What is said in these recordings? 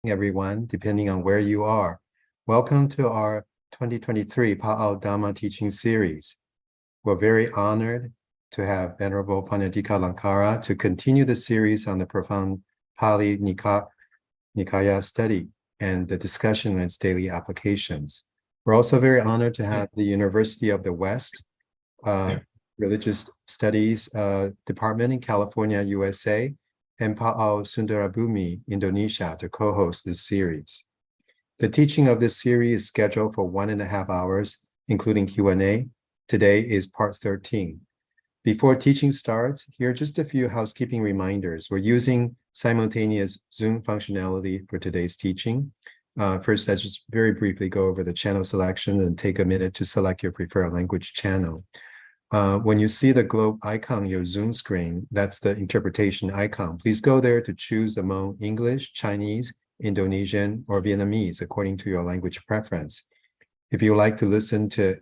everyone, depending on where you are. Welcome to our 2023 Pāḷi Dhamma teaching series. We're very honored to have Venerable Pāṇitika Lankara to continue the series on the profound Pāli Nikāya study and the discussion on its daily applications. We're also very honored to have the University of the West Religious Studies Department in California, USA, and Pāḷi Sundarabhumi, Indonesia, to co-host this series. The teaching of this series is scheduled for 1.5 hours, including Q&A. Today is part 13. Before teaching starts, here are just a few housekeeping reminders. We're using simultaneous Zoom functionality for today's teaching. First, let's just very briefly go over the channel selection and take a minute to select your preferred language channel. When you see the globe icon on your Zoom screen, that's the interpretation icon. Please go there to choose among English, Chinese, Indonesian, or Vietnamese, according to your language preference. If you like to listen to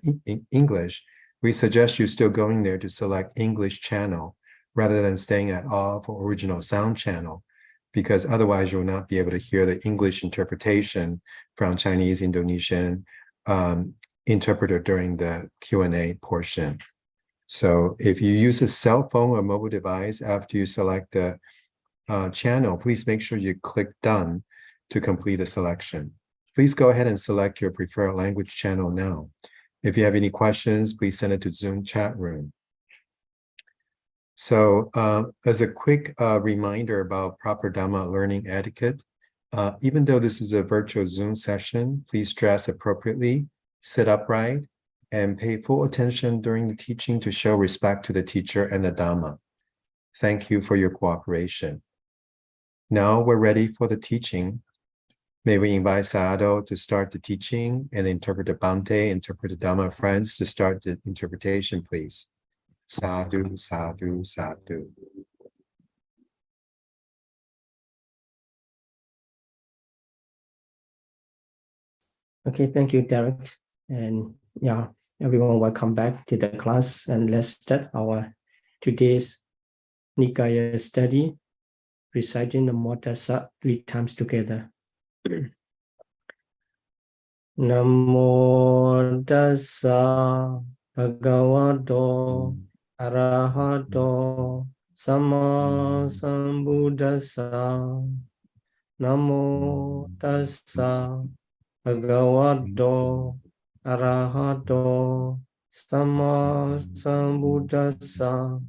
English, we suggest you still going there to select English channel rather than staying at all for original sound channel, because otherwise you will not be able to hear the English interpretation from Chinese, Indonesian interpreter during the Q&A portion. So if you use a cell phone or mobile device after you select the channel, please make sure you click done to complete a selection. Please go ahead and select your preferred language channel now. If you have any questions, please send it to Zoom chat room. So as a quick reminder about proper Dhamma learning etiquette, even though this is a virtual Zoom session, please dress appropriately, sit upright, and pay full attention during the teaching to show respect to the teacher and the Dhamma. Thank you for your cooperation. Now we're ready for the teaching. May we invite Sayadaw to start the teaching and Interpreter Bhante, Interpreter Dhamma friends to start the interpretation, please. Sadhu, sadhu, sadhu. Okay, thank you, Derek. And yeah, everyone, welcome back to the class, and let's start our today's Nikāya study, reciting the Namo Tassa 3 times together. Namo Tassa Bhagavato Arahato Samma Sambuddhassa. Namo Tassa Bhagavato Arahato Samma Sambuddhassa.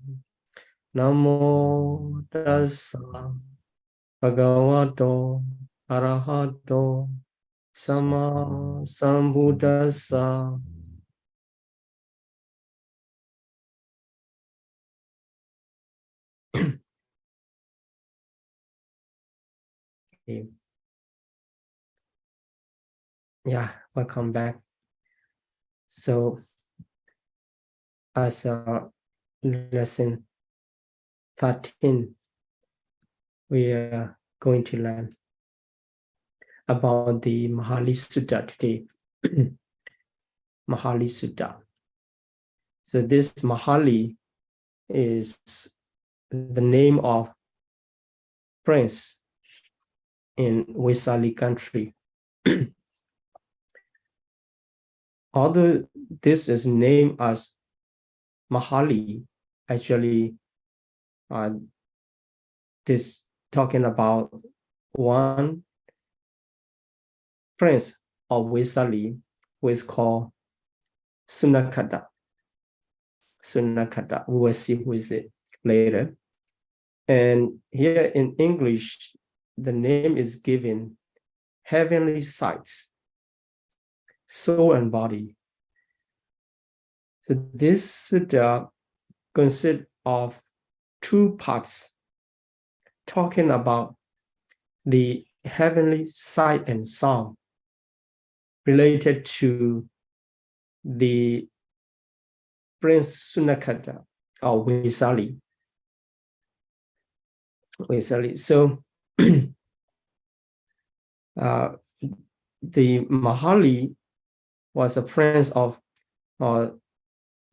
Namo Tassa Bhagavato Arahato Samma Sambuddhassa. Okay. Yeah, welcome back. So, as lesson 13, we are going to learn about the Pāḷi Sutta today. Pāḷi Sutta. So this Pāḷi is the name of prince in Vesali country. Although this is named as Pāḷi, actually this talking about one prince of Vesali who is called Sunakata. Sunakata, we will see who is it later. And here in English, the name is given heavenly sights, soul and body. So this sutta consists of 2 parts, talking about the heavenly sight and sound related to the Prince Sunakata or Vesali. So the Pāḷi was a prince of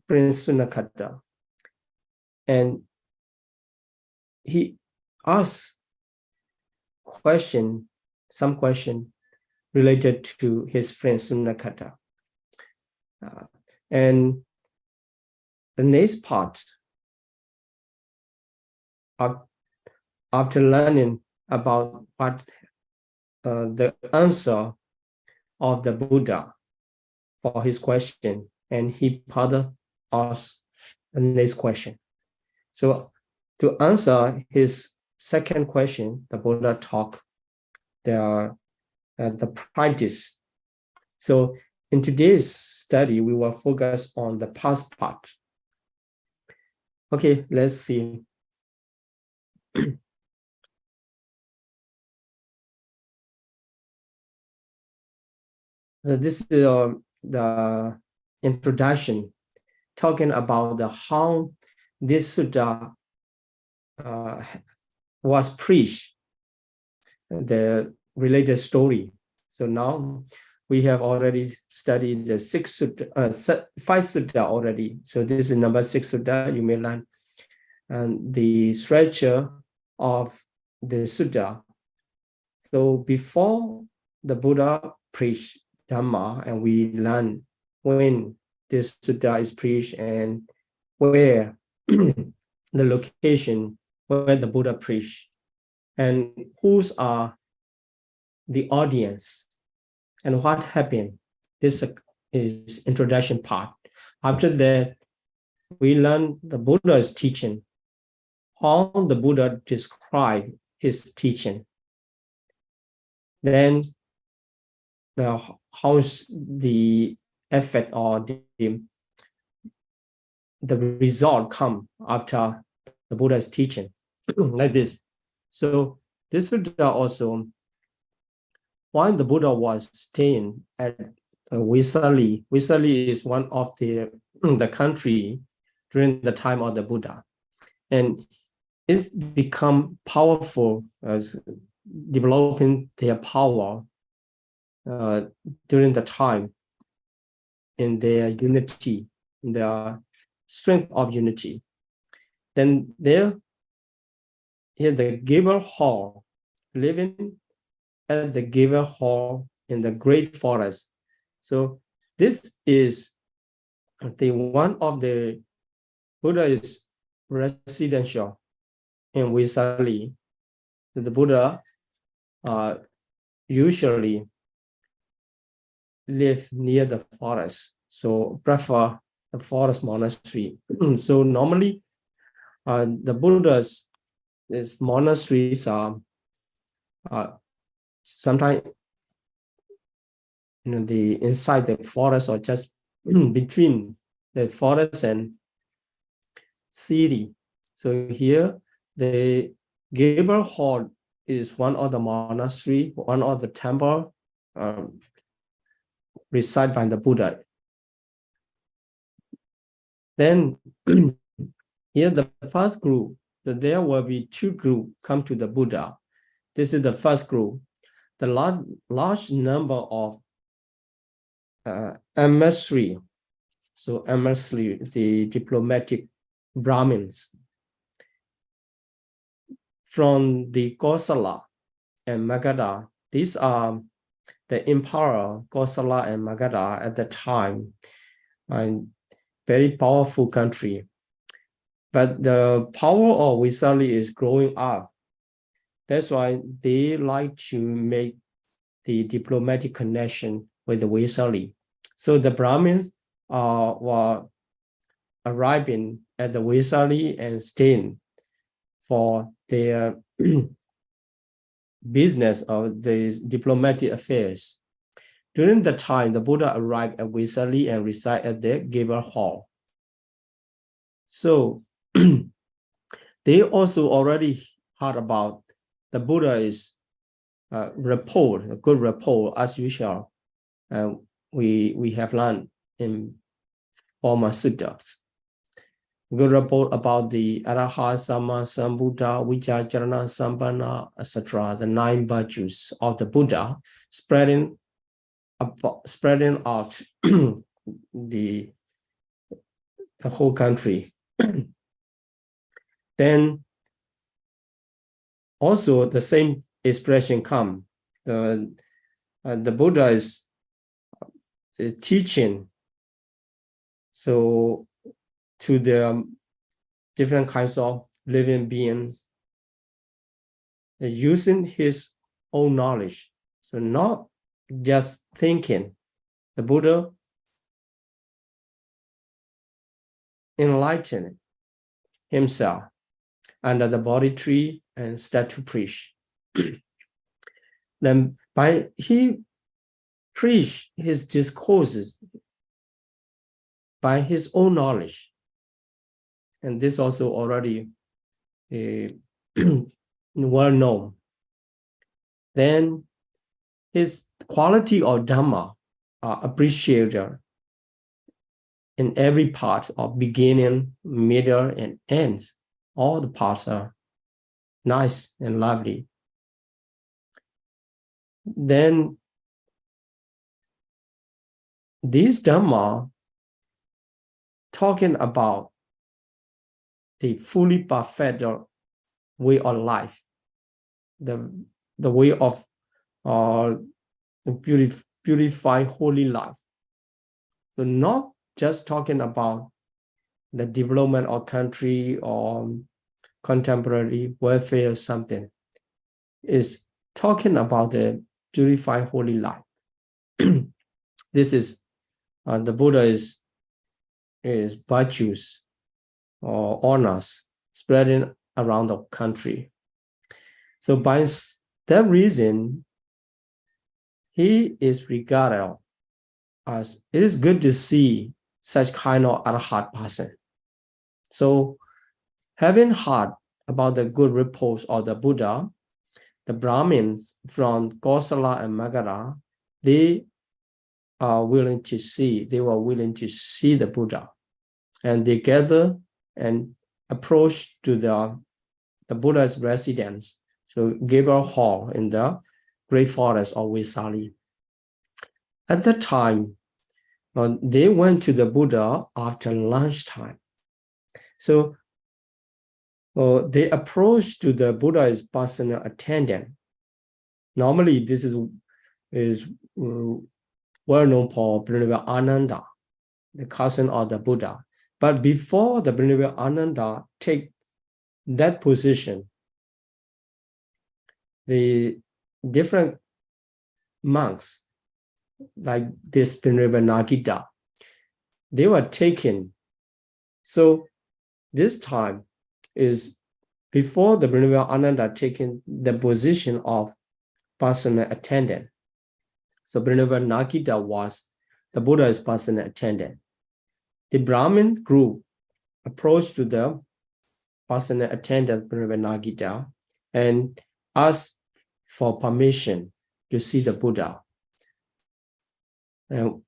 Prince Sunakata, and he asked question some question related to his friend Sunakata. And the next part, after learning about what the answer of the Buddha for his question, and he further asked the next question. So to answer his second question, the Buddha taught the practice. So in today's study, we will focus on the past part. Okay, let's see. So this is the introduction, talking about how this sutta was preached, the related story. So now we have already studied the 5 sutta already. So this is number 6 sutta. You may learn and the structure of the sutta. So before the Buddha preached Dhamma, and we learn when this sutta is preached and where the location where the Buddha preached, and whose are the audience, and what happened. This is introduction part. After that, we learn the Buddha's teaching, how the Buddha described his teaching. Then how's the effect or the result come after the Buddha's teaching, like this. So this sutta also, while the Buddha was staying at Vaisali. Vaisali is one of the country during the time of the Buddha, and it's become powerful as developing their power during the time in their unity, in their strength of unity. Then here the giver hall, living at the giver hall in the great forest. So this is the one of the Buddha's residential in Vaisali. The Buddha usually live near the forest, so prefer the forest monastery. So normally the Buddha's monasteries are sometimes the inside the forest or just between the forest and city. So here the Gabriel Hall is one of the monastery, one of the temple reside by the Buddha. Then here the first group, there will be 2 groups come to the Buddha. This is the first group. The large number of emissary, so emissary, the diplomatic Brahmins from the Kosala and Magadha. These are the emperor Kosala and Magadha at the time, and very powerful country. But the power of Vaisali is growing up. That's why they like to make the diplomatic connection with the Vaisali. So the Brahmins were arriving at the Vaisali and staying for their business of the diplomatic affairs. During the time, the Buddha arrived at Vaisali and resided at the Gabriel Hall. So they also already heard about the Buddha's report, a good report as usual. We have learned in former suttas. Good report about the Arahat, Sama, Sambuddha, Vijayacharana, Sampanna, etc., the 9 virtues of the Buddha, spreading out the whole country. Then also the same expression come the Buddha is teaching so to the different kinds of living beings using his own knowledge. So not just thinking. The Buddha enlightened himself under the Bodhi tree and started to preach. Then he preached his discourses by his own knowledge. And this also already well known. Then his quality of Dhamma are appreciated in every part of beginning, middle, and ends. All the parts are nice and lovely. Then these Dhamma talking about the fully perfect way of life, the way of purify holy life. So not just talking about the development of country or contemporary welfare or something. Is talking about the purified holy life. This is the Buddha is virtues or honors spreading around the country. So by that reason, he is regarded as it is good to see such kind of arhat person. So having heard about the good reports of the Buddha, the Brahmins from Kosala and Magadha, they were willing to see the Buddha. And they gather and approach to the Buddha's residence. So Gabriel Hall in the great forest of Vesali. At that time, they went to the Buddha after lunchtime. So they approached to the Buddha's personal attendant. Normally, this is well known for Brahmana Ananda, the cousin of the Buddha. But before the Brahmana Ananda take that position, the different monks, like this Brahmana Nagita, they were taken. So this time is before the Brahmana Ananda taking the position of personal attendant. So Brahmana Nagita was the Buddha's personal attendant. The Brahmin group approached to the personal attendant Brahmana Nagita and asked for permission to see the Buddha. And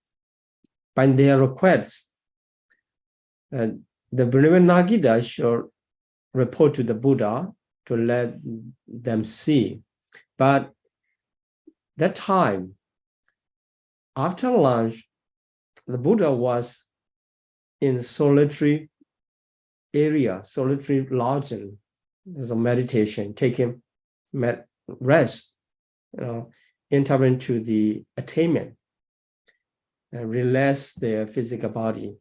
by their request, the Brahmana Nagita should report to the Buddha to let them see. But that time, after lunch, the Buddha was in solitary area, solitary lodging, as a meditation, taking rest, enter into the attainment, and relax their physical body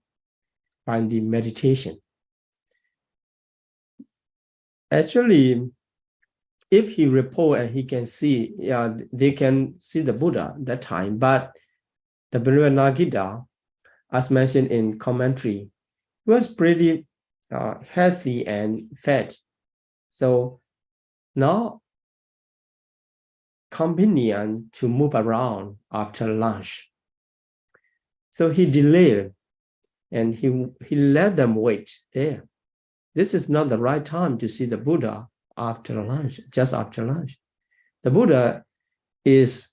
by the meditation. Actually, if he report and he can see, they can see the Buddha that time, but the Brahmana Nagita, as mentioned in commentary, was pretty healthy and fat. So now convenient to move around after lunch. So he delayed and he let them wait there. This is not the right time to see the Buddha after lunch, just after lunch. The Buddha is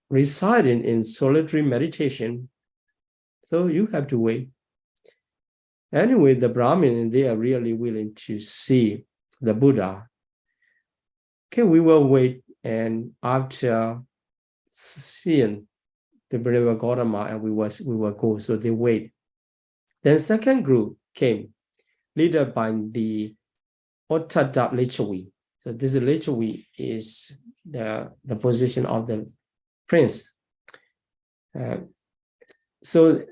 residing in solitary meditation, so you have to wait. Anyway, the Brahmin, they are really willing to see the Buddha. Okay, we will wait, and after seeing the Brahma Gautama, and we will go. So they wait. Then second group came, led by the Ottata Lechawi. So this literally is the position of the prince. So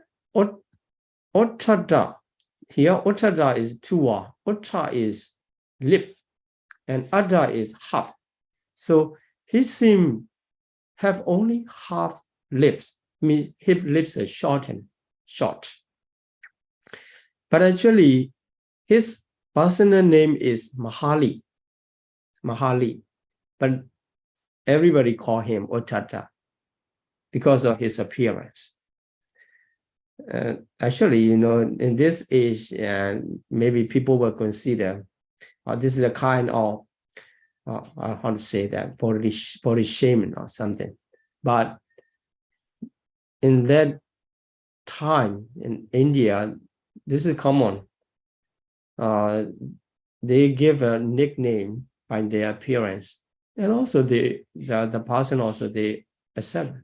Ottada, here Ottada is tua, Otta is lip, and Ada is half. So he seems have only half lips, means his lips are short. But actually, his personal name is Pāḷi, but everybody call him Ottada because of his appearance. Actually, in this age, maybe people will consider this is a kind of, how to say that, body shaming or something. But in that time in India, this is common. They give a nickname by their appearance, and also the person also they accept.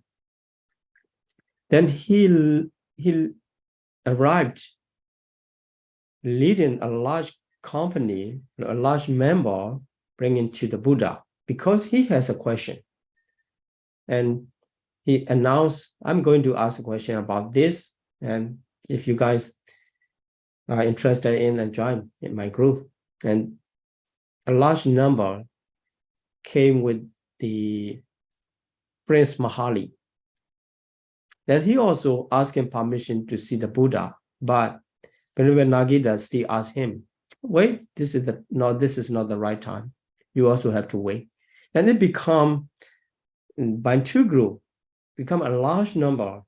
Then he arrived leading a large company, a large member, bringing to the Buddha because he has a question. And he announced, I'm going to ask a question about this. And if you guys are interested in join in my group. And a large number came with the Prince Pāḷi. Then he also asked him permission to see the Buddha, but Nagida still asked him, wait, this is not the right time. You also have to wait. And it become, by two groups, become a large number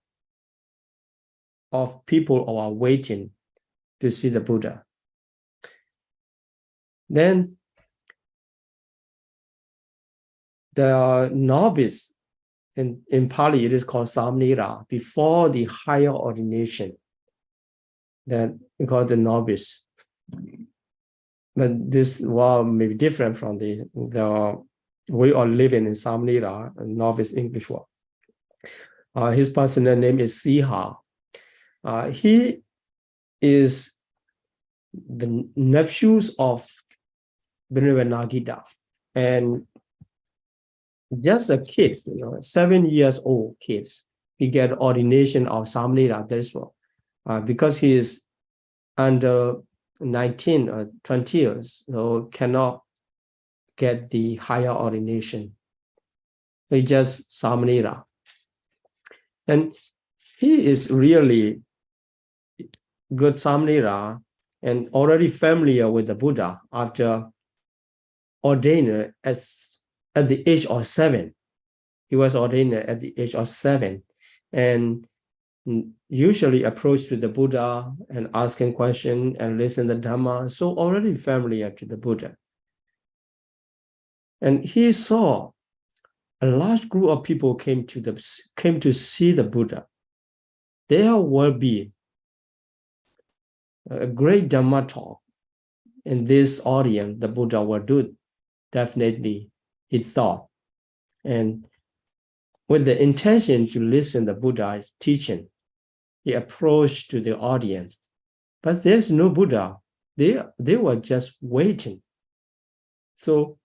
of people who are waiting to see the Buddha. Then the novice, in Pali, it is called Samnira, before the higher ordination, that we call the novice. But this may be different from the way of living in Samnira, a novice English word. His personal name is Siha. He is the nephews of Nagida, and just a kid, 7 years old kids, he get ordination of Samnira. That's what, because he is under 19 or 20 years, so cannot get the higher ordination. He just Samnira, and he is really good Samnira and already familiar with the Buddha after ordained at the age of 7. He was ordained at the age of 7, and usually approach to the Buddha and asking questions and listen to the Dhamma. So already familiar to the Buddha. And he saw a large group of people came to see the Buddha. There will be a great Dhamma talk in this audience. The Buddha will do definitely, he thought. And with the intention to listen to the Buddha's teaching, he approached to the audience. But there's no Buddha. They were just waiting. So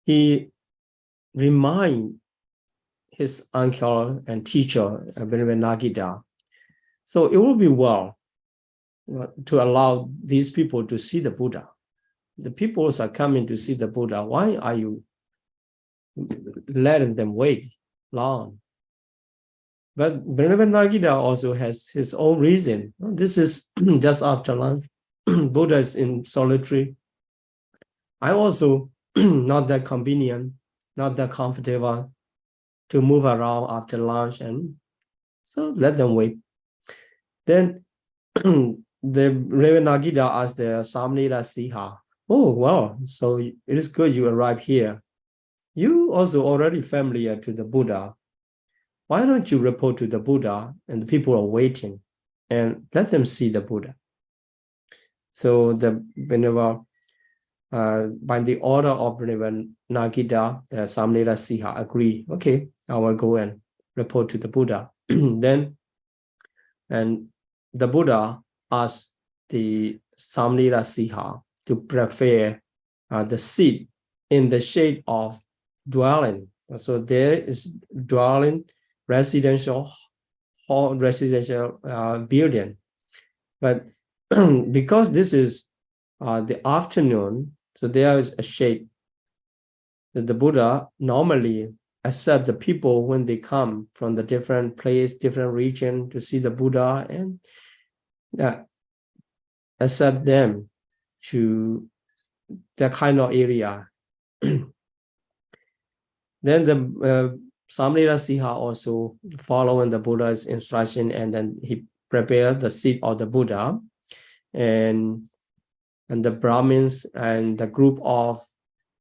he reminded his uncle and teacher, Nagida. So it will be well to allow these people to see the Buddha. The people are coming to see the Buddha. Why are you letting them wait long? But Nagida also has his own reason. This is just after lunch. Buddha is in solitary. I also not that convenient, not that comfortable to move around after lunch, and so let them wait. Then the Nagida asked the Samnira Siha, oh, wow, so it is good you arrived here. You also already familiar to the Buddha. Why don't you report to the Buddha, and the people are waiting, and let them see the Buddha? So by the order of Nagida, the Samnira Siha agreed, okay, I will go and report to the Buddha. Then, and the Buddha asked the Samnira Siha to prepare the seat in the shade of dwelling. So there is dwelling, residential hall, residential building. But because this is the afternoon, so there is a shade. The Buddha normally accept the people when they come from the different place, different region to see the Buddha, and accept them to that kind of area. Then the Samnira Siha also following the Buddha's instruction, and then he prepared the seat of the Buddha, and the Brahmins and the group of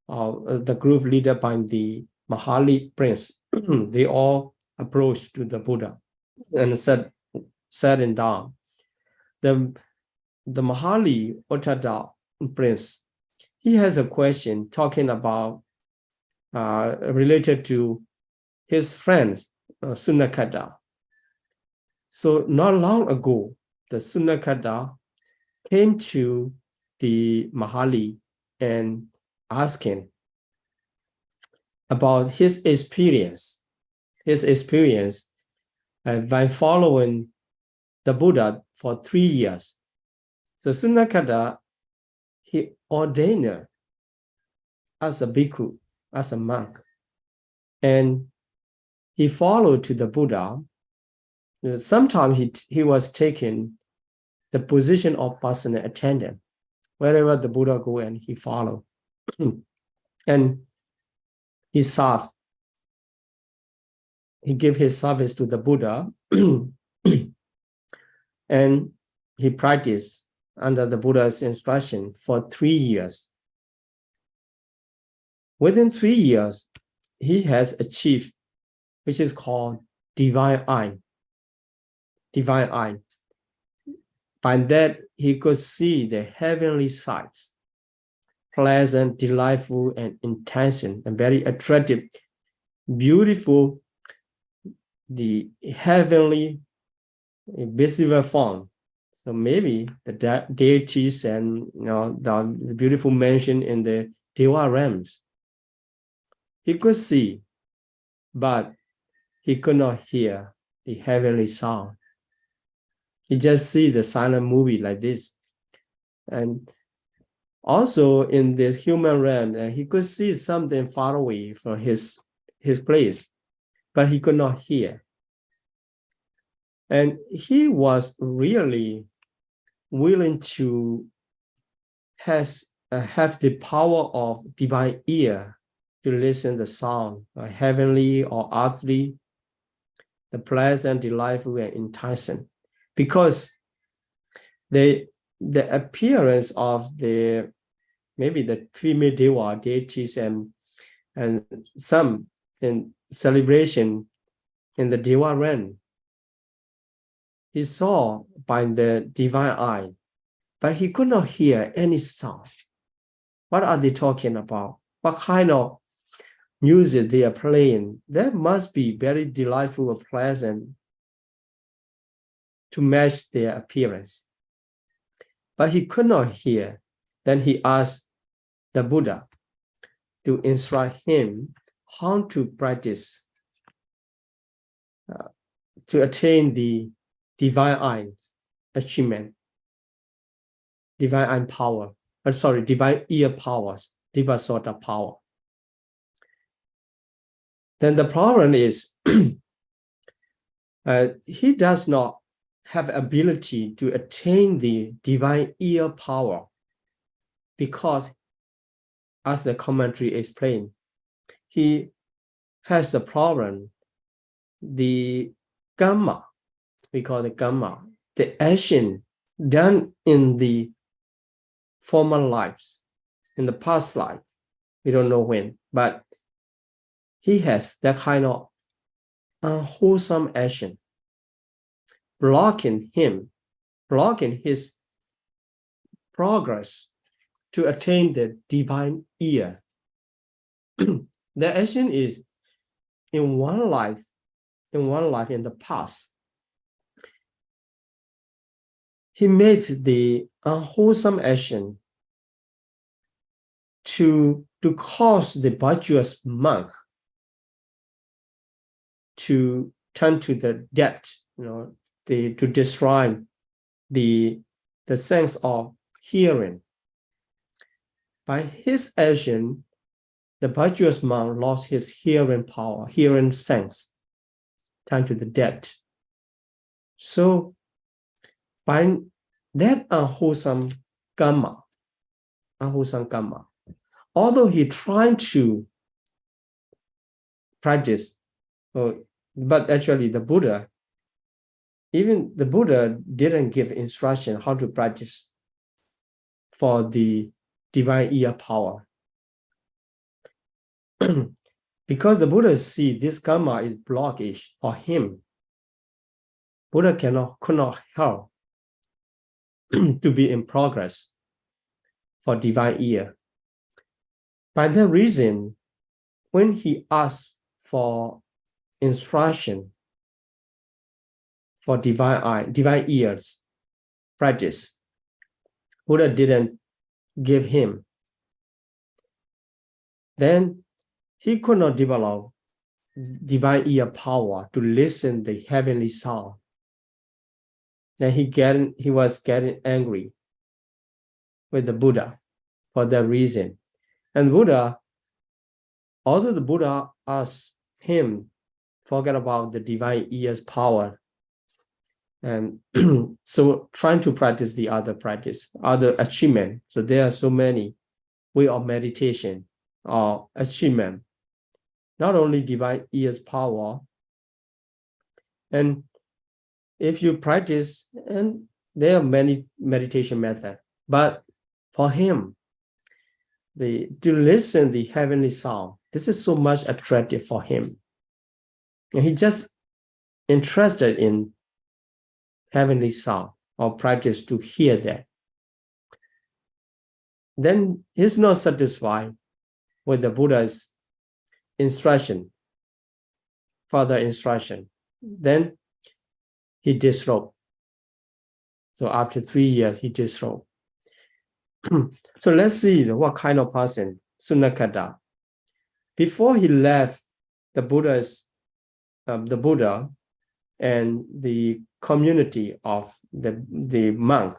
the group leader by the Pāḷi prince, they all approached to the Buddha and sat down. The Pāḷi Uttada prince, he has a question talking about related to his friends, Sunakata. So not long ago, the Sunakata came to the Pāḷi and asking about his experience by following the Buddha for 3 years. So Sunakata, he ordained as a bhikkhu, as a monk, and he followed to the Buddha. Sometimes he was taking the position of personal attendant. Wherever the Buddha go, and he followed. And he served. He gave his service to the Buddha, and he practiced under the Buddha's instruction for 3 years. Within 3 years, he has achieved, which is called divine eye. Divine eye. By that, he could see the heavenly sights, pleasant, delightful, and intense, and very attractive, beautiful, the heavenly visible form. So maybe the deities and the beautiful mansion in the Deva realms. He could see, but he could not hear the heavenly sound. He just see the silent movie like this. And also in this human realm, he could see something far away from his place, but he could not hear. And he was really willing to have the power of divine ear to listen the sound, heavenly or earthly, the pleasant, delightful, and enticing. Because the appearance of maybe the female Deva deities and some in celebration in the Deva realm, he saw by the divine eye, but he could not hear any sound. What are they talking about? What kind of music they are playing? That must be very delightful or pleasant to match their appearance. But he could not hear. Then he asked the Buddha to instruct him how to practice to attain the divine eyes achievement, divine eye power. Divine ear powers, Divasota power. Then the problem is he does not have ability to attain the divine ear power because, as the commentary explained, he has a problem, the gamma, we call it gamma, the action done in the former lives, in the past life, we don't know when, but he has that kind of unwholesome action, blocking his progress to attain the divine ear. The action is in one life in the past. He made the unwholesome action to cause the virtuous monk to turn to the depth, to destroy the sense of hearing. By his action, the virtuous monk lost his hearing power, hearing sense, turned to the depth. So by that unwholesome karma, although he tried to practice, but actually even the Buddha didn't give instruction how to practice for the divine ear power. Because the Buddha see this karma is blockage for him. Buddha could not help to be in progress for divine ear. By that reason, when he asked for instruction for divine ears practice, Buddha didn't give him. Then he could not develop divine ear power to listen the heavenly sound. Then he was getting angry with the Buddha for that reason. And although the Buddha asked him, forget about the divine ears power, and so trying to practice the other achievement. So there are so many ways of meditation or achievement, not only divine ears power. And if you practice, and there are many meditation methods, but for him, to listen the heavenly sound, this is so much attractive for him. And he just interested in heavenly sound or practice to hear that. Then he's not satisfied with the Buddha's instruction, further instruction. Then he disrobed. So after 3 years, he disrobed. So let's see what kind of person Sunakata. Before he left the Buddha and the community of the monk,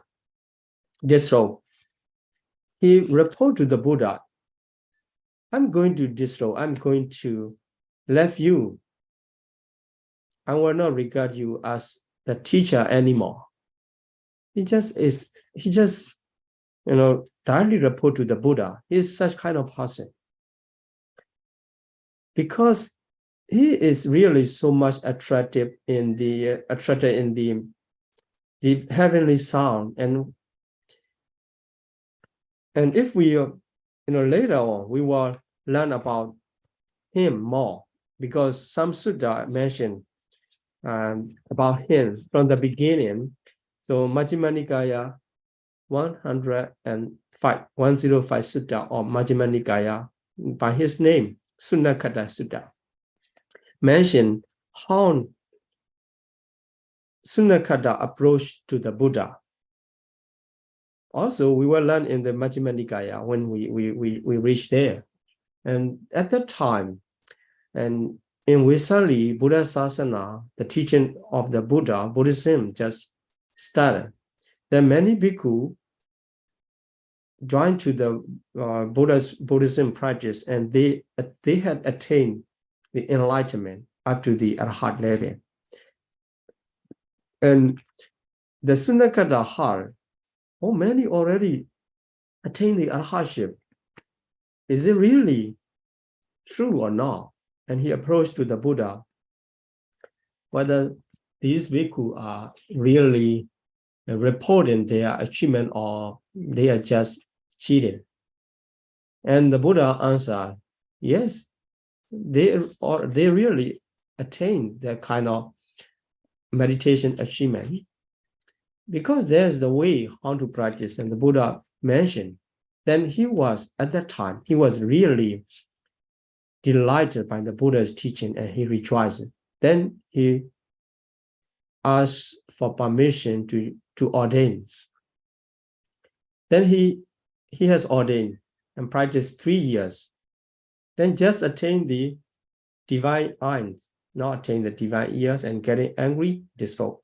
disrobe, he reported to the Buddha, I'm going to disrobe, I'm going to leave you. I will not regard you as the teacher anymore. He just directly report to the Buddha. He is such kind of person. Because he is really so much attracted in the heavenly sound, and if we later on we will learn about him more, because some sutta mention about him from the beginning. So Majjhima Nikāya 105 sutta or Majjhima Nikāya, by his name Sunakata Sutta, mention how Sunakata approached to the Buddha. Also, we will learn in the Majjhima Nikāya when we reach there. And at that time, and in Vesali Buddha Sasana, the teaching of the Buddha, Buddhism just started. Then many bhikkhu joined to the Buddhism practice, and they had attained the enlightenment up to the Arhat level. And the Sunakata heart, many already attained the Arhatship. Is it really true or not? And he approached to the Buddha whether these bhikkhu are really reporting their achievement or they are just cheating. And the Buddha answered, yes, they really attain that kind of meditation achievement, because there's the way how to practice. And the Buddha mentioned, then at that time, he was really delighted by the Buddha's teaching, and he rejoiced. Then he asked for permission to ordain. Then he has ordained, and practice 3 years, then just attain the divine eyes, not attain the divine ears, and getting angry, disrobe.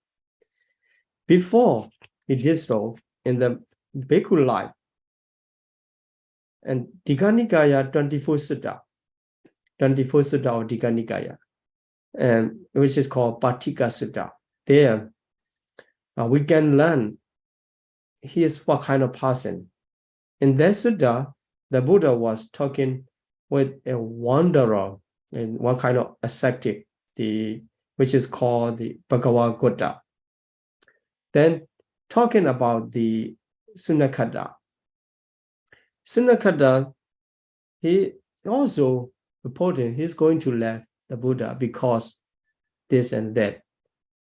Before he did so in the Bhikkhu life, and Nikāya 24 Sutta of Nikāya, and which is called Patika Sutta. There, we can learn he is what kind of person. In that sutta, the Buddha was talking with a wanderer and one kind of ascetic, which is called the Bhagavad Gita. Then talking about the Sunakata. Sunakata, he also reported he's going to left the Buddha because this and that.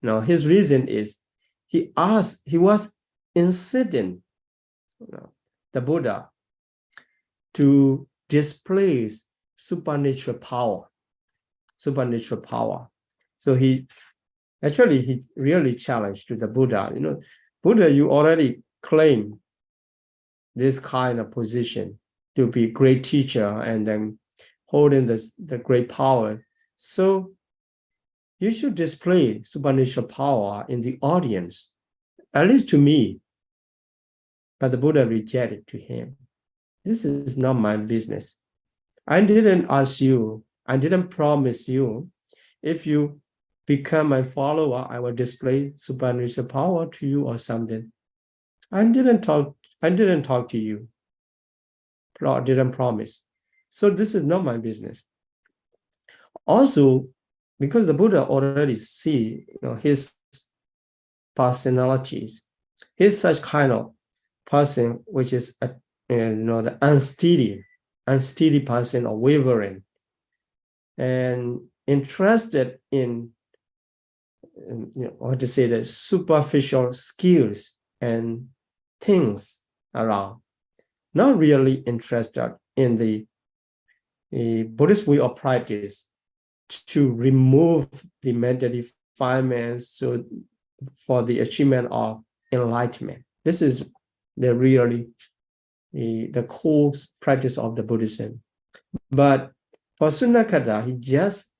Now his reason is he was insisting the Buddha to display supernatural power. So he really challenged to the Buddha, Buddha, you already claim this kind of position to be great teacher and then holding the great power. So you should display supernatural power in the audience, at least to me. But the Buddha rejected to him. This is not my business. I didn't ask you, I didn't promise you, if you become my follower, I will display supernatural power to you or something. I didn't talk to you. Didn't promise. So this is not my business. Also, because the Buddha already see his personalities, he's such kind of person which is the unsteady person or wavering and interested in the superficial skills and things around, not really interested in the Buddhist way of practice to remove the mental defilements so for the achievement of enlightenment. This is the core practice of the Buddhism. But for Sunakata, he just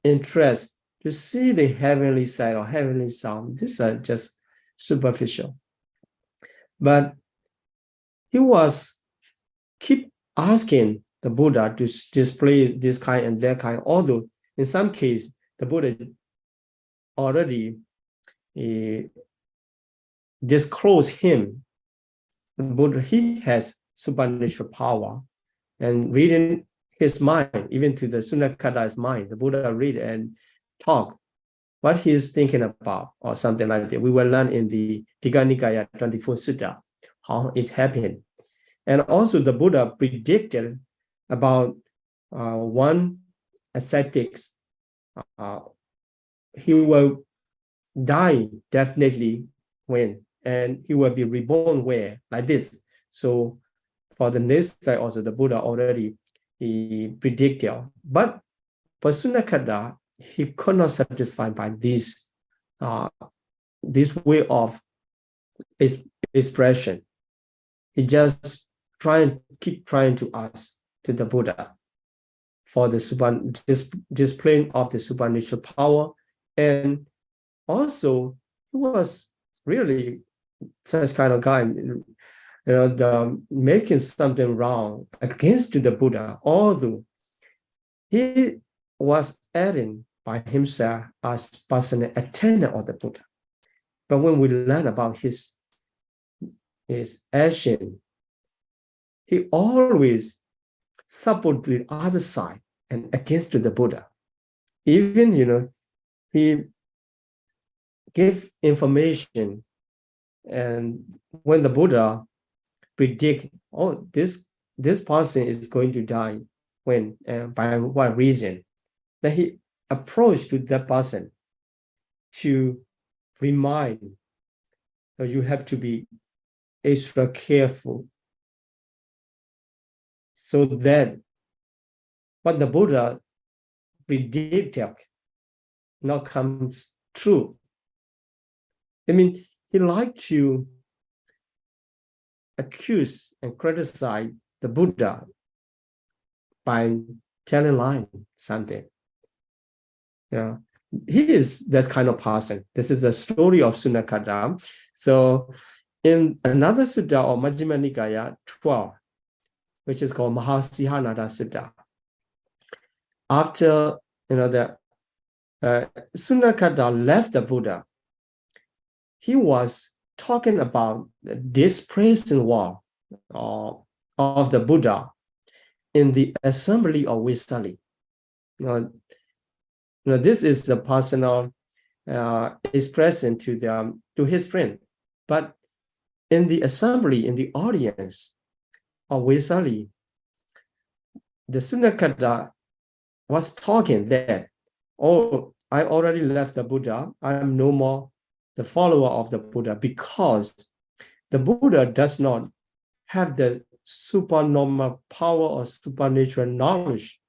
interested to see the heavenly side or heavenly sound. These are just superficial. But he was keep asking the Buddha to display this kind and that kind, although in some case the Buddha already disclosed him. The Buddha, he has supernatural power, and reading his mind, even to the Sunakata's mind, the Buddha read and talk what he is thinking about or something like that. We will learn in the Nikāya 24 Sutta how it happened. And also the Buddha predicted about one ascetic, he will die definitely when, and he will be reborn where, like this. So for the next side also, the Buddha already predicted. But for Sunakata, he could not satisfy by this way of expression. He just keep trying to ask to the Buddha for the displaying of the supernatural power. And also, he was really such kind of guy, making something wrong against the Buddha, although he was adding by himself as personal attendant of the Buddha. But when we learn about his action, he always support the other side and against the Buddha. Even, he gave information, and when the Buddha predict, this person is going to die, when and by what reason, then he approached to that person to remind that you have to be extra careful, so that what the Buddha predicted not comes true. I mean, he liked to accuse and criticize the Buddha by telling line something. Yeah, he is that kind of person. This is the story of Sunakada. So in another sutta of Majjhima Nikāya 12, which is called Mahasihanada Sutta, after the Sunakada left the Buddha, he was talking about the displacing wall of the Buddha in the assembly of Vesali. This is the personal expression to his friend, but in the assembly, in the audience of Vesali, the Sunakada was talking that, oh, I already left the Buddha. I am no more the follower of the Buddha, because the Buddha does not have the supernormal power or supernatural knowledge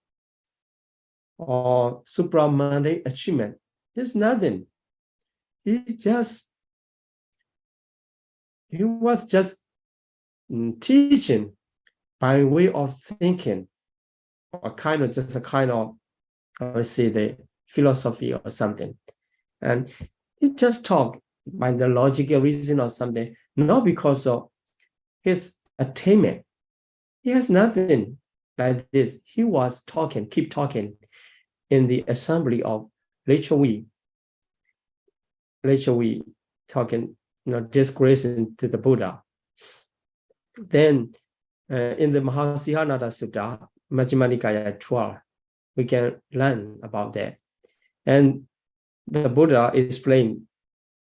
or supramundane achievement. There's nothing. He was just teaching by way of thinking, or just a kind of, I would say, the philosophy or something. And he just talked by the logical reason or something, not because of his attainment. He has nothing like this. He was talking, keep talking in the assembly of Lechawi, talking, disgracing to the Buddha. Then in the Mahasihanada Sutta, Majjhima Nikāya 12, we can learn about that. And the Buddha explained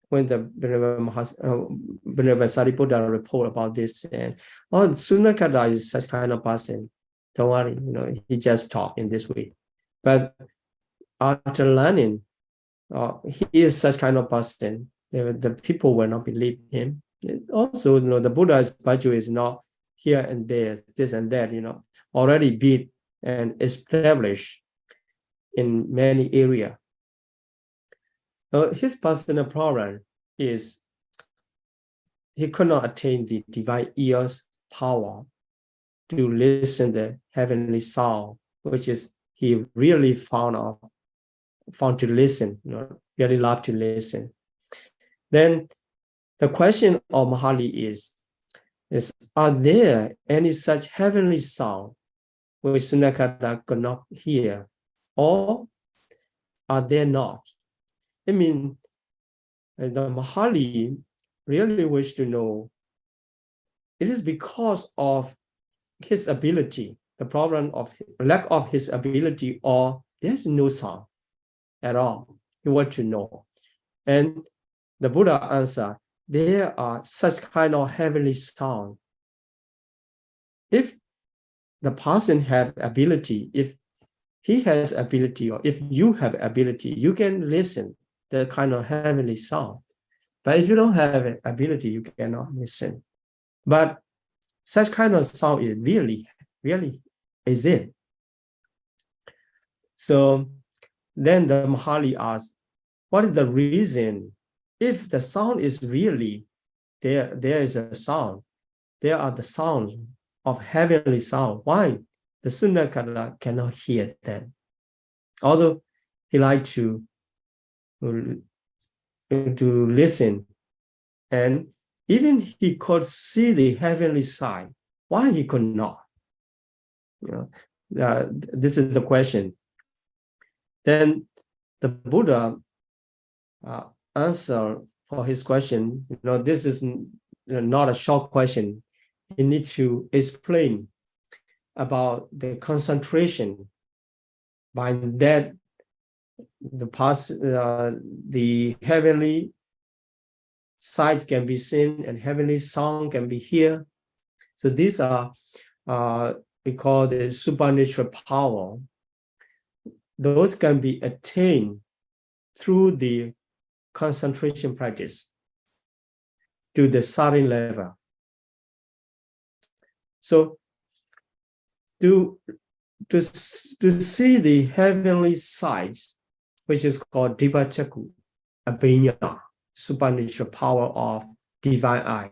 when the Venerable Sariputta report about this, and Sunakada is such kind of person. Don't worry, he just talked in this way. But after learning, he is such kind of person. The people will not believe him. Also, the Buddha's virtue is not here and there, this and that. Already built and established in many areas. His personal problem is he could not attain the divine ears power to listen the heavenly sound, which is he really found to listen, really love to listen. Then the question of Pāḷi is are there any such heavenly sound which Sunakada could not hear, or are there not? I mean, the Pāḷi really wish to know, it is because of his ability, the problem of lack of his ability, or there's no sound at all. He want to know. And the Buddha answered, there are such kind of heavenly sound. If the person have ability, if he has ability, or if you have ability, you can listen the kind of heavenly sound. But if you don't have ability, you cannot listen. But such kind of sound is really is it. So then the Pāḷi asks, what is the reason? If the sound is really there is a sound, there are the sounds of heavenly sound. Why the Sunakada cannot hear them? Although he liked to listen, and even he could see the heavenly side. Why he could not? This is the question. Then the Buddha answer for his question. This is not a short question. He needs to explain about the concentration. By that, the heavenly sight can be seen and heavenly sound can be heard. So these are we call the supernatural power. Those can be attained through the concentration practice to the sarin level. So to see the heavenly sight, which is called Divachaku, Abhinya, supernatural power of divine eye.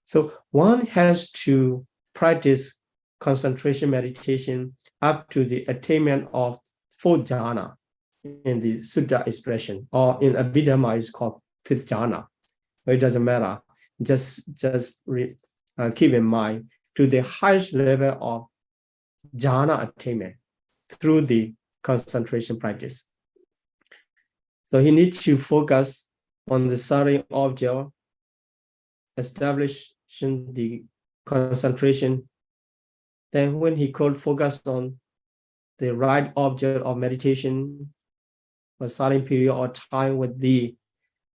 So one has to practice concentration meditation up to the attainment of fourth jhana in the sutta expression, or in Abhidhamma is called fifth jhana. But it doesn't matter. Just keep in mind to the highest level of jhana attainment through the concentration practice. So he needs to focus on the certain object, establishing the concentration. Then when he could focus on the right object of meditation for a certain period of time with the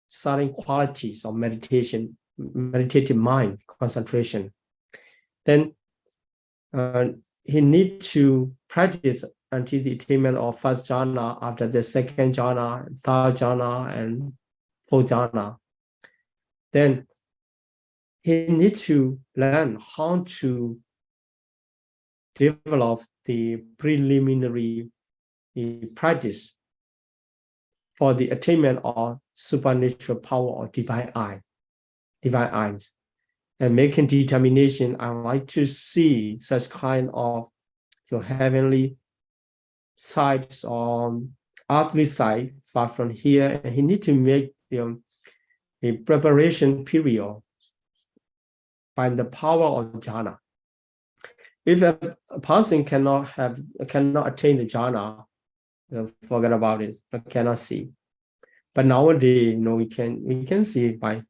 certain qualities of meditation, meditative mind, concentration, then he needs to practice until the attainment of first jhana, after the second jhana, third jhana, and fourth jhana. Then he needs to learn how to develop the preliminary practice for the attainment of supernatural power or divine eyes, and making determination. I like to see such kind of heavenly sights or earthly sight far from here, and he needs to make a preparation period by the power of jhana. If a person cannot attain the jhana, forget about it, but cannot see. But nowadays, we can see by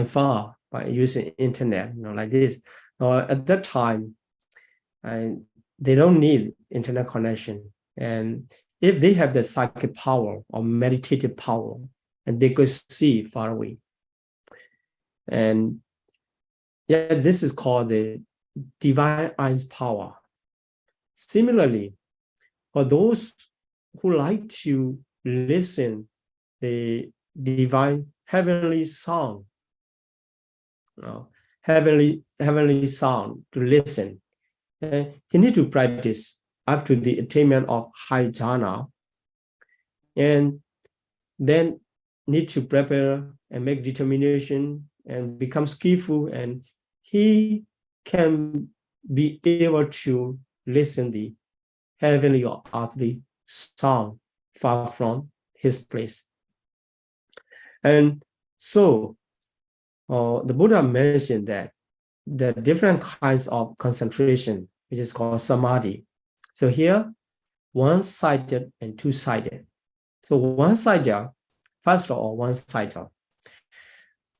far, by using internet, like this. At that time, they don't need internet connection. And if they have the psychic power or meditative power, and they could see far away. And yeah, this is called the divine eyes power. Similarly, for those who like to listen the divine heavenly sound, heavenly sound to listen, he need to practice up to the attainment of high jhana, and then need to prepare and make determination and become skillful, and he can be able to listen the heavenly or earthly sound far from his place. And so the Buddha mentioned that the different kinds of concentration, which is called samadhi. So here, one-sided and two-sided. So one-sided, first of all, one-sided.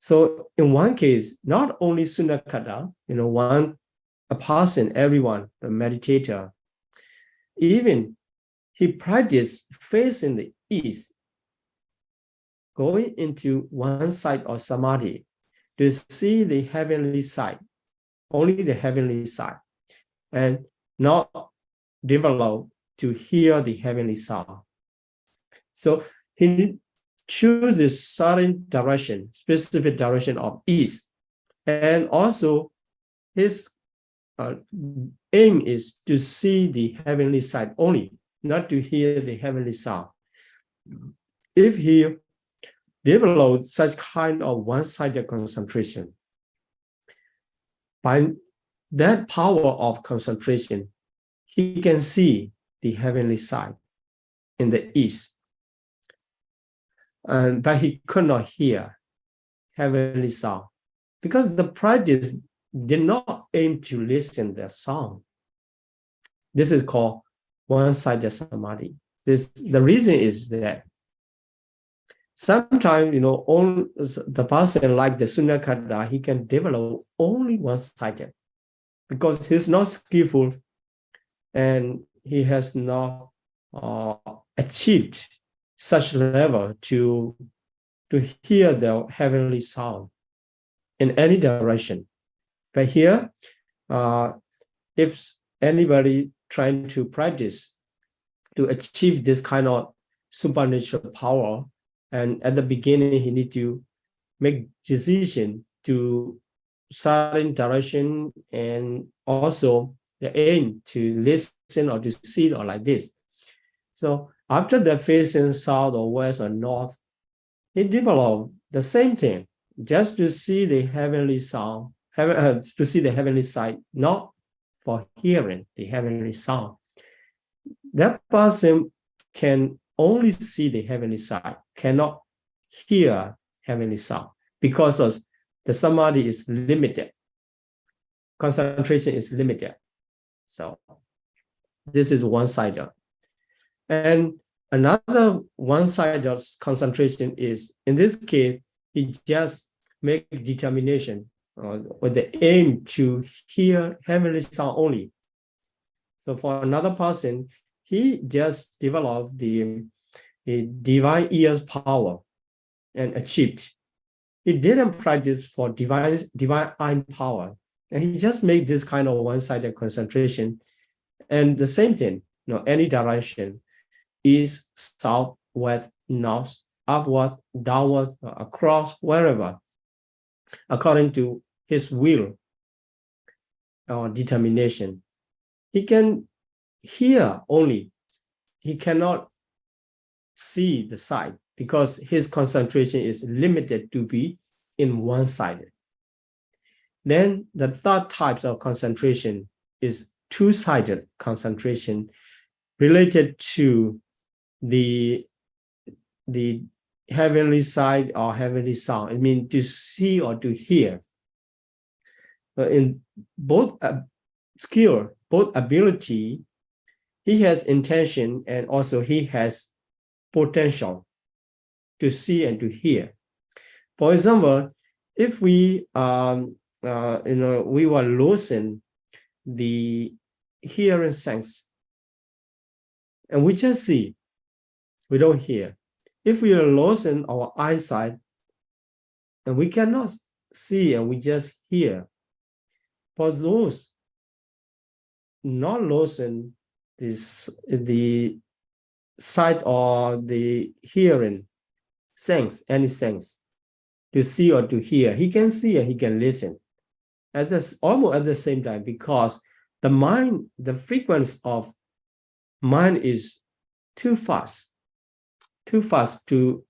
So in one case, not only Sunakata, a person, everyone, the meditator, even he practiced facing the east, going into one side of samadhi to see the heavenly side, only the heavenly side, and not develop to hear the heavenly sound. So he choose this certain direction, specific direction of east, and also his aim is to see the heavenly side only, not to hear the heavenly sound. If he develops such kind of one-sided concentration, by that power of concentration, he can see the heavenly side in the east. But he could not hear heavenly sound because the practice did not aim to listen to the sound. This is called one-sided samadhi. The reason is that sometimes, the person like the Sunakata, he can develop only one-sided because he's not skillful and he has not achieved such level to hear the heavenly sound in any direction. But here, if anybody trying to practice to achieve this kind of supernatural power, and at the beginning he need to make decision to certain direction and also the aim to listen or to see or like this. So after the facing south or west or north, he developed the same thing, just to see the heavenly sound, to see the heavenly side, not for hearing the heavenly sound. That person can only see the heavenly side, cannot hear heavenly sound, because of the samadhi is limited. Concentration is limited. So this is one-sided. And another one-sided concentration is, in this case, he just make determination with the aim to hear heavenly sound only. So for another person, he just developed the divine ears power and achieved. He didn't practice for divine eye power, and he just made this kind of one-sided concentration. And the same thing, any direction, east, south, west, north, upward, downward, across, wherever, according to his will or determination. He can hear only. He cannot see the side because his concentration is limited to be in one-sided. Then the third type of concentration is two-sided concentration related to the heavenly side or heavenly sound. I mean, to see or to hear. In both skill, both ability, he has intention and also he has potential to see and to hear. For example, if we we were losing the hearing sense, and we just see, we don't hear. If we are losing our eyesight, and we cannot see and we just hear. For those not losing the sight or the hearing sense, any sense, to see or to hear, he can see and he can listen almost at the same time, because the mind, the frequency of mind is too fast to,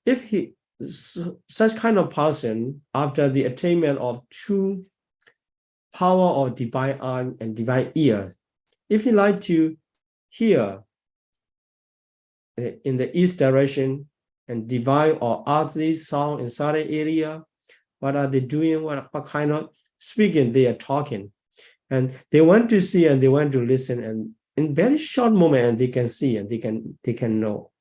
if he, such kind of person, after the attainment of true power of divine eye and divine ear, if he like to hear in the east direction and divine or earthly sound inside the area, what are they doing, what kind of speaking they are talking, and they want to see and they want to listen, and in very short moment they can see and they can know,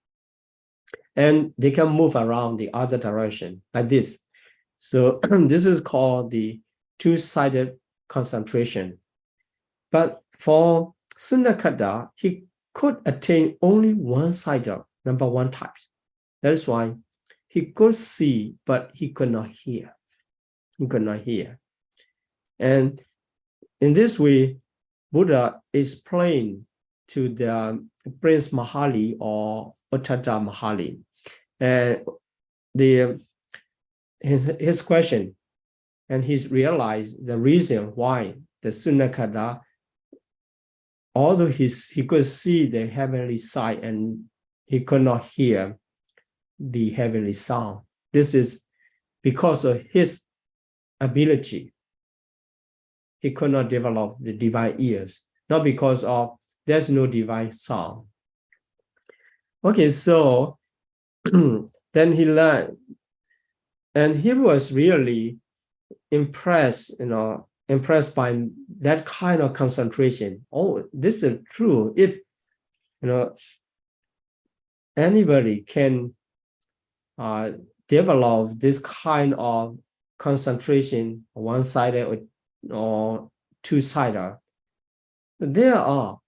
and they can move around the other direction like this. So this is called the two-sided concentration. But for Sunakata, he could attain only one-sided, number one type. That is why he could see, but he could not hear. He could not hear. And in this way, Buddha explained to the Prince Pāḷi or Uttara Pāḷi his question, and he's realized the reason why the Sunakata, although he could see the heavenly sight and he could not hear the heavenly sound. This is because of his ability. He could not develop the divine ears, not because of there's no divine sound. Okay, so then he learned, and he was really impressed, impressed by that kind of concentration. Oh, this is true. If anybody can develop this kind of concentration, one-sided or two-sided, there are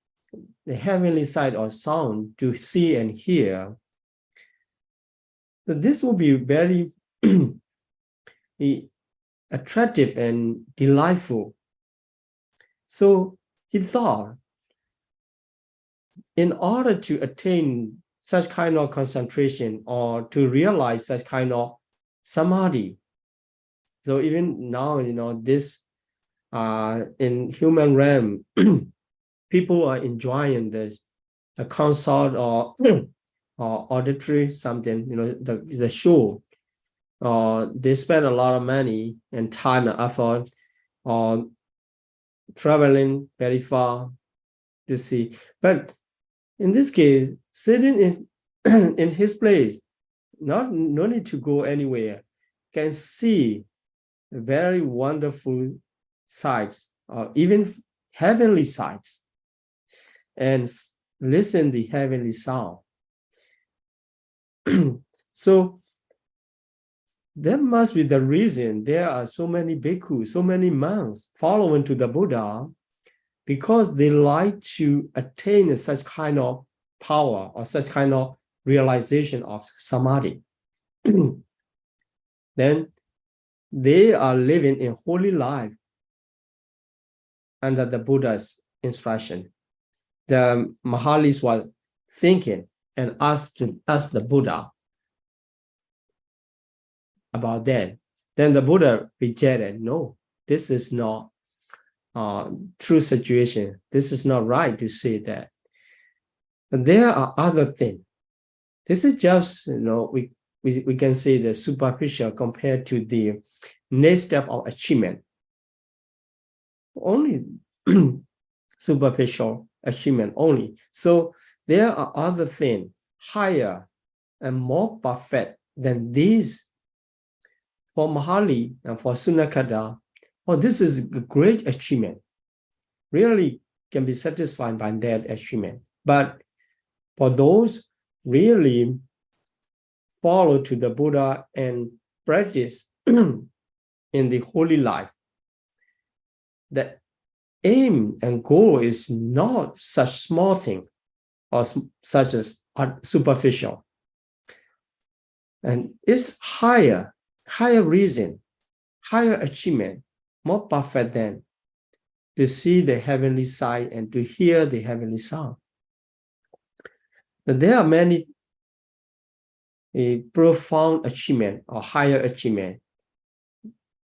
the heavenly side or sound to see and hear. This will be very attractive and delightful. So he thought, in order to attain such kind of concentration or to realize such kind of samadhi, so even now, this in human realm, people are enjoying the concert or auditory something, the show. They spend a lot of money and time and effort traveling very far to see. But in this case, sitting in in his place, no need to go anywhere, can see very wonderful sights, or even heavenly sights, and listen the heavenly sound. So that must be the reason there are so many bhikkhus, so many monks following to the Buddha, because they like to attain such kind of power or such kind of realization of samadhi. Then they are living in holy life under the Buddha's instruction. The Mahalis were thinking and asked the Buddha about that. Then the Buddha rejected, no, this is not true situation. This is not right to say that. And there are other things. This is just, we can say the superficial compared to the next step of achievement. Only superficial achievement only. So there are other things higher and more perfect than these. For Pāḷi and for Sunakada, this is a great achievement. Really can be satisfied by that achievement. But for those really follow to the Buddha and practice in the holy life, the aim and goal is not such small thing or such as superficial. And it's higher reason, higher achievement, more perfect than to see the heavenly sight and to hear the heavenly sound. But there are many profound achievement or higher achievement.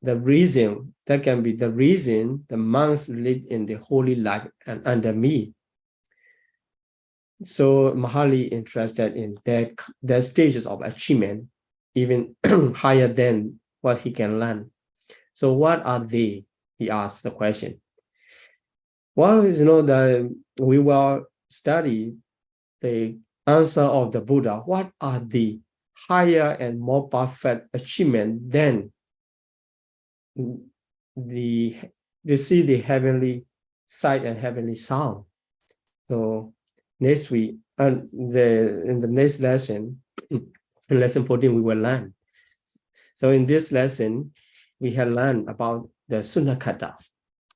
The reason, that can be the reason the monks live in the holy life and under me. So Pāḷi interested in that stages of achievement, even higher than what he can learn. So what are they? He asked the question. Well, we will study the answer of the Buddha. What are the higher and more perfect achievement than to see the heavenly sight and heavenly sound? So next week, in the next lesson, in lesson 14, we will learn. So in this lesson, we have learned about the Sunakada,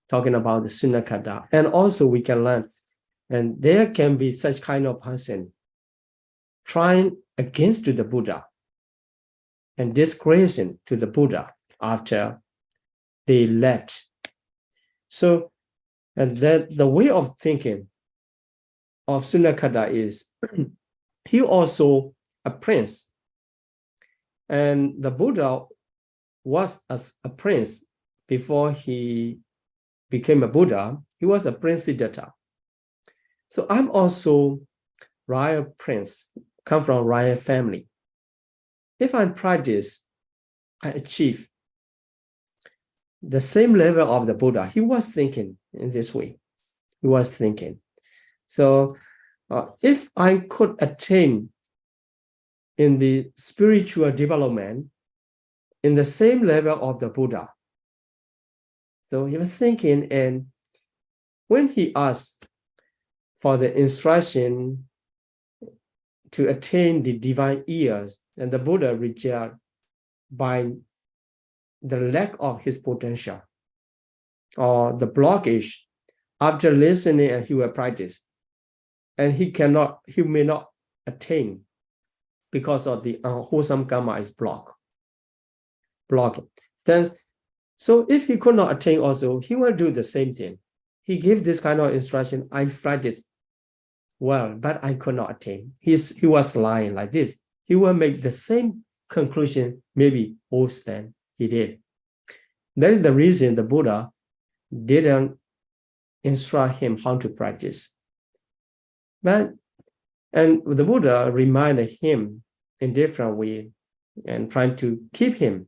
talking about the Sunakada. And also we can learn, and there can be such kind of person trying against to the Buddha and disgracing to the Buddha after they left. So, and that the way of thinking of Sunakada is he also a prince. And the Buddha was as a prince before he became a Buddha. He was a Prince Siddhartha. So I'm also royal prince, come from royal family. If I practice, I achieve the same level of the Buddha. He was thinking in this way. He was thinking. So if I could attain in the spiritual development in the same level of the Buddha. So he was thinking, and when he asked for the instruction to attain the divine ears, and the Buddha rejected by the lack of his potential or the blockage after listening, and he will practice, and he may not attain because of the unwholesome karma is blocked. Then, so if he could not attain also, he will do the same thing. He gave this kind of instruction, I practiced well, but I could not attain. He was lying like this. He will make the same conclusion, maybe worse than he did. That is the reason the Buddha didn't instruct him how to practice. And the Buddha reminded him in different way and trying to keep him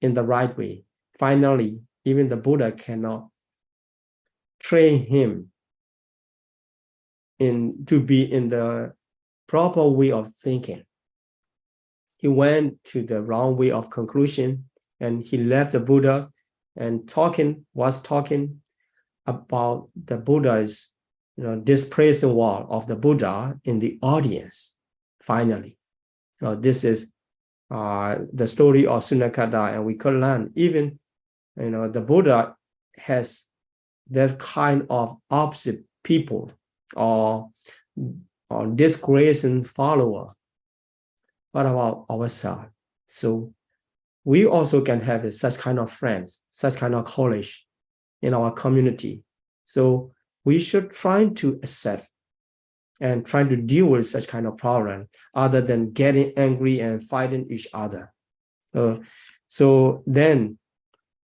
in the right way. Finally, even the Buddha cannot train him to be in the proper way of thinking. He went to the wrong way of conclusion, and he left the Buddha and was talking about the Buddha's dispraising word of the Buddha in the audience. Finally, this is the story of Sunakada, and we could learn even the Buddha has that kind of opposite people or disgracing follower. What about ourselves? So we also can have such kind of friends, such kind of colleagues in our community. So we should try to accept and try to deal with such kind of problem other than getting angry and fighting each other. So then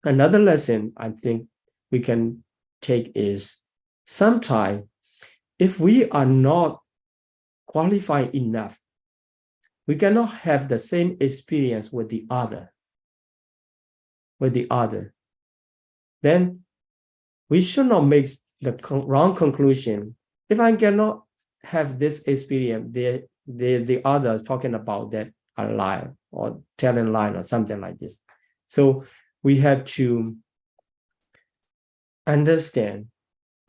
another lesson I think we can take is sometimes if we are not qualified enough, we cannot have the same experience with the other. Then we should not make the wrong conclusion. If I cannot have this experience, the others talking about that are lie or telling lie or something like this. So we have to understand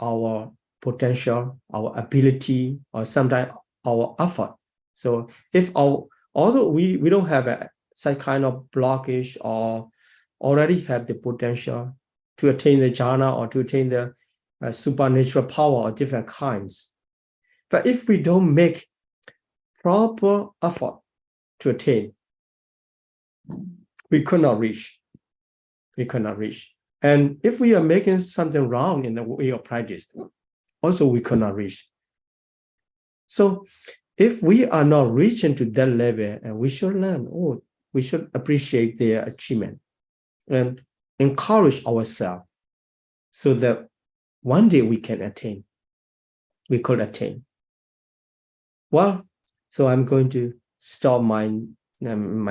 our potential, our ability, or sometimes our effort. So if although we don't have such kind of blockage or already have the potential to attain the jhana or to attain the supernatural power of different kinds, but if we don't make proper effort to attain, we could not reach. And if we are making something wrong in the way of practice, also we could not reach. So if we are not reaching to that level, and we should learn, we should appreciate their achievement and encourage ourselves so that one day we could attain. Well, so I'm going to stop my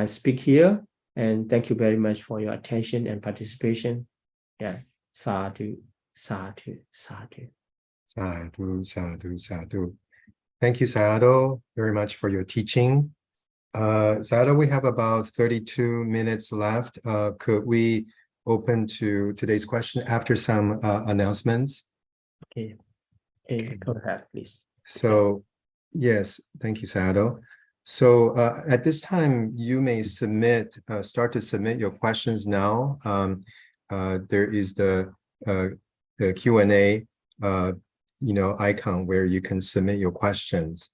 speak here, and thank you very much for your attention and participation. Yeah, sadhu, sadhu, sadhu. Sadhu, sadhu, sadhu. Thank you, Sayadaw, very much for your teaching. Sayadaw, we have about 32 minutes left. Could we open to today's question after some announcements? Okay, go ahead, please. So, yes, thank you, Sayadaw. So at this time, you may start to submit your questions now. There is the Q&A icon where you can submit your questions.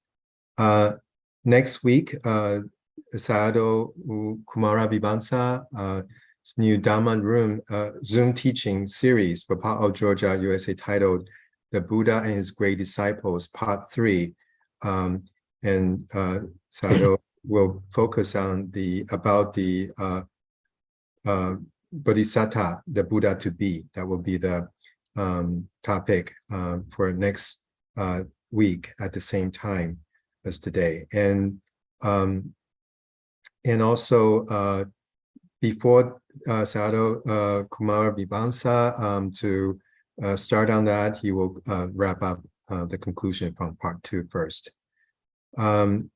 Next week, Sayadaw Kumara Vibansa new Dhamma Room Zoom teaching series for Pāḷi, Georgia, USA, titled "The Buddha and His Great Disciples," Part 3, and Sayadaw will focus on the Bodhisattva, the Buddha to be. That will be the topic for next week at the same time as today. And also before Sayadaw Kumara Vibansa to start on that, he will wrap up the conclusion from part 2 first. And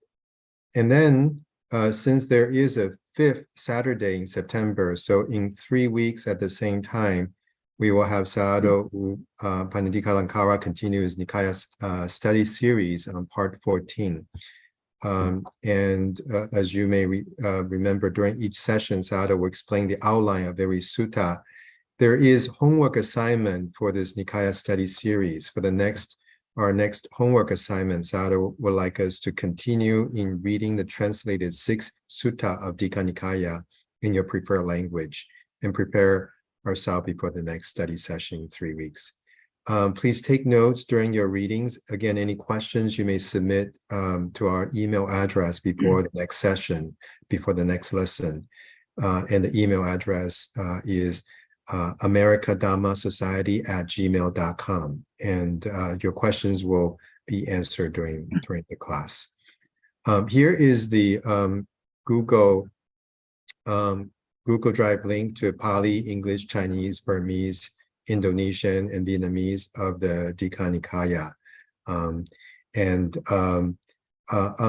then since there is a 5th Saturday in September, so in 3 weeks at the same time, we will have Sayadaw Pāṇitika Lankara continue his Nikāya study series on part 14. And as you may remember, during each session, Sayadaw will explain the outline of every sutta. There is homework assignment for this Nikāya study series. For our next homework assignment, Sayadaw would like us to continue in reading the translated 6th sutta of Nikāya in your preferred language and prepare ourselves before the next study session in 3 weeks. Please take notes during your readings. Again, any questions you may submit to our email address before the next session, before the next lesson. And the email address is americadhammasociety@gmail.com. And your questions will be answered during the class. Here is the Google Drive link to Pāli, English, Chinese, Burmese, Indonesian, and Vietnamese of the Nikāya. On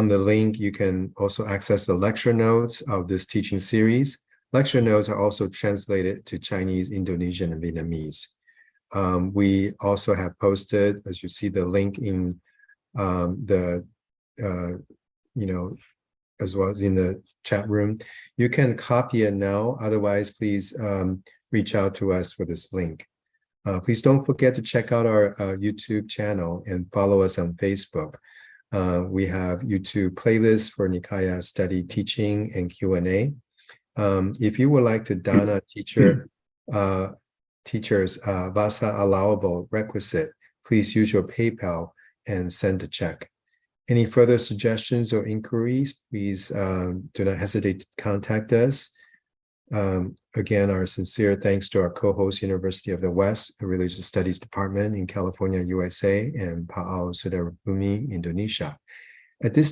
the link, you can also access the lecture notes of this teaching series. Lecture notes are also translated to Chinese, Indonesian, and Vietnamese. We also have posted, as you see, the link in as well as in the chat room. You can copy it now. Otherwise, please reach out to us for this link. Please don't forget to check out our YouTube channel and follow us on Facebook. We have YouTube playlists for Nikāya study teaching and Q&A. If you would like to don a teacher's Vasa allowable requisite, please use your PayPal and send a check. Any further suggestions or inquiries, please do not hesitate to contact us. Again, our sincere thanks to our co-host, University of the West, a Religious Studies Department in California, USA, and Pāḷi, Sudara Bumi, Indonesia. At this